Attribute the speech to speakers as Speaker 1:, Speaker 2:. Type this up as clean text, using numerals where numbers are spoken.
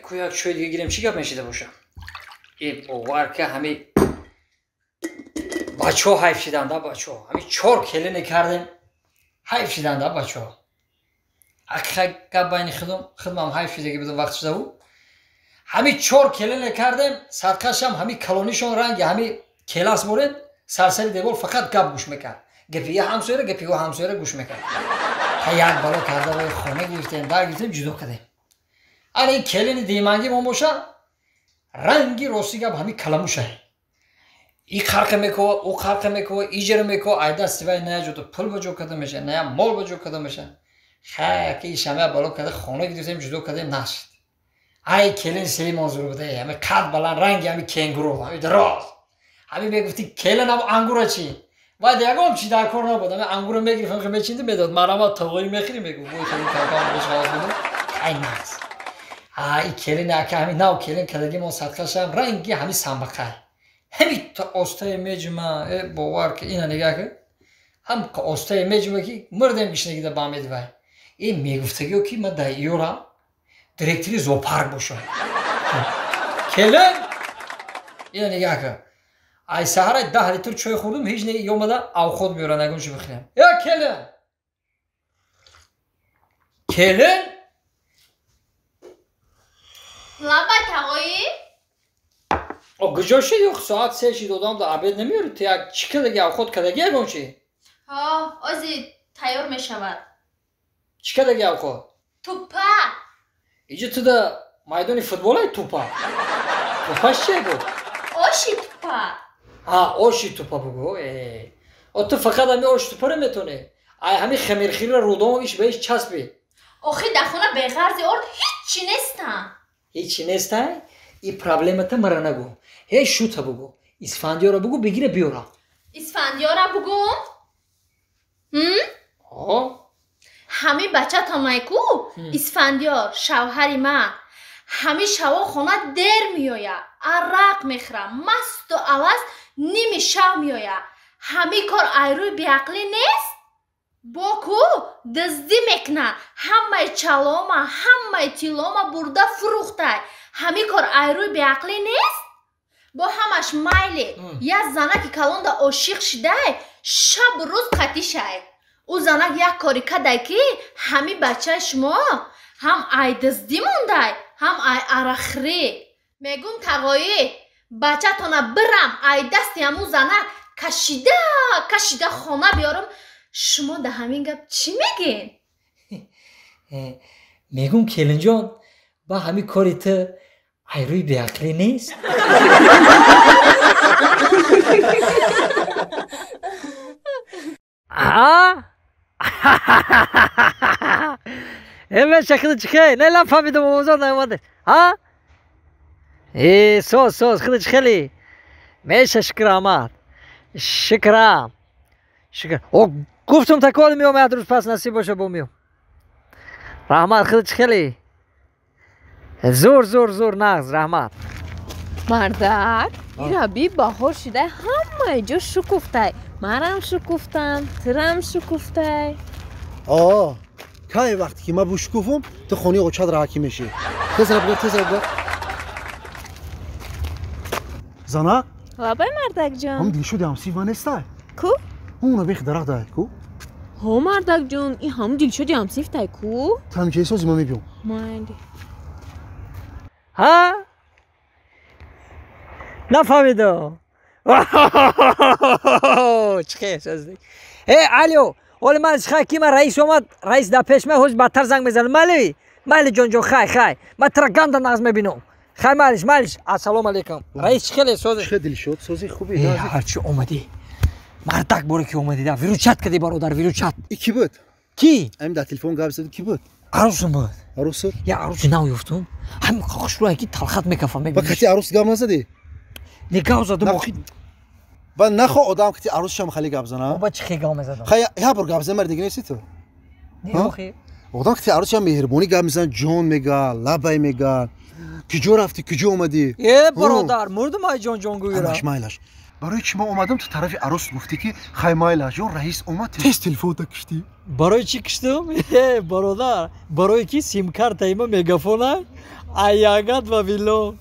Speaker 1: کویک شوی دیگه گیرم چی گپ میشیده باشم ای باور که همه بچه ها حیف شدن دا بچه ها همه 4 کله نکردیم حیف شدن دا بچه ها اخی گپ بین خودم حیف شده که بدون وقت شده بود همه 4 کله نکردیم صدقش هم همه کلونیشون رنگ همه کلاس مورد سرسری دیوار فقط گپ گوش میکرد گپی همسایه گپی و همسایه گوش میکرد یک بالا کرده و خونه گرفتیم در گرفتیم جدا کردیم آره این کلین دیمانگی ما باشه رنگی راستی گپ همه کلموشه این خرق میکو او خرق میکو ایجر میکو ایده استوای نه جو تو پول بجو کده میشه نه مال بجو کده میشه خیلی شمه بالا کرده خونه گرفتیم جدا کردیم نشد ای کلین سری منظور بوده همه قد بلند رنگی همه کنگرو همه دراز همه میگفتی کلین هم انگور چی و دیگه چی در کار نبود همه انگور میگرفتم که میچینده میداد مرا تاغوی میخری میگو وای خیلی کارکام بهش واز بود ای ناز ای کلین که همین ناو کلین کدگی ما صدقش هم رنگی همین سنبقه همین تا آستای میجمع باور که اینا نگاه که هم که آستای میجمع که مردم بیشنگی ده بامید وای این میگفتگی که من در یورا دیرکتری زوپارک باشم کلین اینا نگاه که ای سهر 10 لیتر چای خوردم هیچ نگه یومده او خود میورن نگم چی بخورم یا کلین کلین
Speaker 2: لابد آقایی
Speaker 1: او گجاشه یک ساعت 3 شی دادم دا عبید نمیاری تو یک چی کدگی او خود کدگی اگم چی
Speaker 2: ها ازی تیار میشود
Speaker 1: چی کدگی او خود
Speaker 2: توپا
Speaker 1: اینجا تو دا میدانی فوتبال های توپا توپاش چیه بود
Speaker 2: آشی توپا
Speaker 1: آشی توپا بگو او تو فقط همی آش توپا رو میتونی همی خمیرخیر رو دام ایش بهش چسبی
Speaker 2: آخی دخونه بغرزی ارد هیچی نیستم
Speaker 1: هیچی نیسته این پرابلمت مرا نگو هی شوتا بگو اسفندیار رو بگو بگیره بیارم
Speaker 2: اسفندیار رو بگم همی بچه تا میکو اسفندیار شوهری من همی شوا خونه در میایا عرق میخرم مست و عوض نیمی شو میایا همی کار ایروی بیعقلی نیست باکو دزدی میکنه همه چلاما همه تیلاما برده فروخته همی کار ایروی بیعقلی نیست با همش مایلی یه زنه که کلان دا عاشق شده شب روز قطی شد او زنه یک کاری کده که همی بچه شما هم ای دزدی مونده هم ای عرخری میگم تقایی بچه تانه برم ای دستی همون زنه کشیده خانه بیارم شما ده همین گپ چی میگین؟
Speaker 1: میگم کلین جان با همین کاری تو ایروی بیعقلی نیست Evet şakıda çıkay. Ne lan famidim omuzdan aymadı. Ha? Sos kıda çıkali. Meşe şıkramat. Şıkram. Şıkram. O guftum tak olmuyor mu روز پس نصیب باشه بومیو. رحمت خدا çıkali. زور نغز رحمت.
Speaker 3: مردک ایرابی بهار شده همه جا شکفته منم شکفتم ترم شکفته
Speaker 4: که وقتی که من بشکوفم تو خونی اوچاد راکی میشی تز رب زنا
Speaker 3: لابای مردک جان
Speaker 4: هم دیل شده هم سیوان استه
Speaker 3: کو؟
Speaker 4: اونو بیخ درخ ده کو؟
Speaker 3: ها مردک جان این هم دیل شده هم سیفته کو؟
Speaker 4: تمیشه سازی ما میبیم
Speaker 3: مالی
Speaker 1: ها؟ نفهمیدم چخه سازدی الو ولی من خیلی که من رئیس اومد رئیس در پیش من هوش بدتر زنگ میزنم مالی جون خی من ترگند نغز میبینم خیلی مالش السلام علیکم رئیس خیلی سازی
Speaker 4: چه دل شد سازی خوبی
Speaker 1: هرچی اومدی مردک باره که اومدی ده ویرو چت کدی برادر ویرو چت
Speaker 4: کی بود
Speaker 1: کی
Speaker 4: ام در تلفن گاب زد کی بود
Speaker 1: عروسم بود
Speaker 4: عروس
Speaker 1: یا عروس ناو یفتم هم خوش رو کی تلخت میکفم
Speaker 4: با کتی عروس گام نزدی
Speaker 1: نگاه زدم اخی
Speaker 4: با نخو آدم کتی عروس شم خالی گاب زنا
Speaker 1: با چه گام زدم
Speaker 4: خیا ها بر گاب زمر دیگه نیستی تو
Speaker 1: نه اخی
Speaker 4: آدم کتی عروس شم مهربونی گام زن جون میگه لبای میگه کجا رفتی کجا اومدی
Speaker 1: برادر مردم ای جون گویرا
Speaker 4: همش مایلش برای چی ما اومدم تو طرف عروس گفتی که خیمای جون رئیس اومد تست تلفن کشتی
Speaker 1: برای چی کشتم؟ برادر برای کی سیم کارت ایما مگافون ayagad va vilo